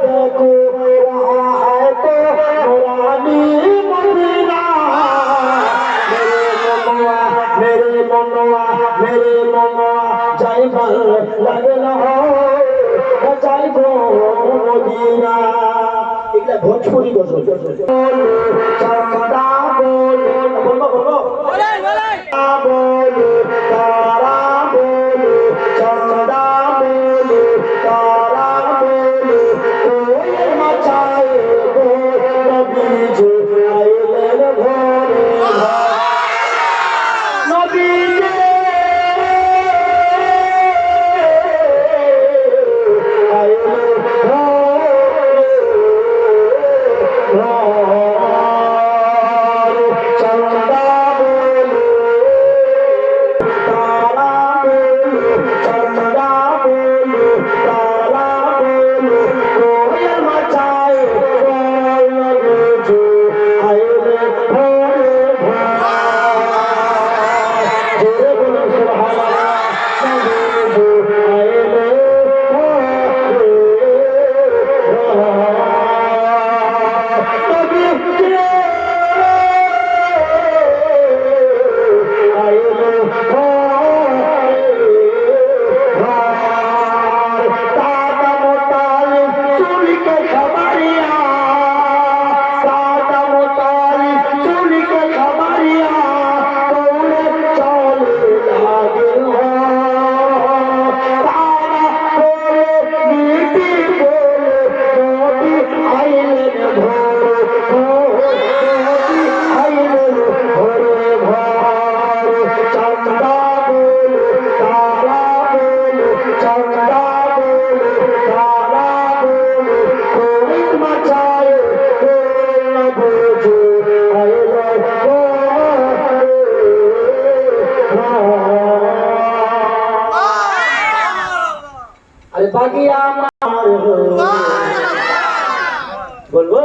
देखो रहा है तो नूरानी मदीना मेरे मनवा जाइबा लागल हो जाइबो मदीना এগুলা ভোজপুরি গজল চন্দা বলে বলবো বলেন বলে তারা বলে চন্দা বলে তারা বলে কোয়ে মাচায়ে গো নবীজি আইলেন ঘরে নবীজি আইলেন বাকি আমার বলবো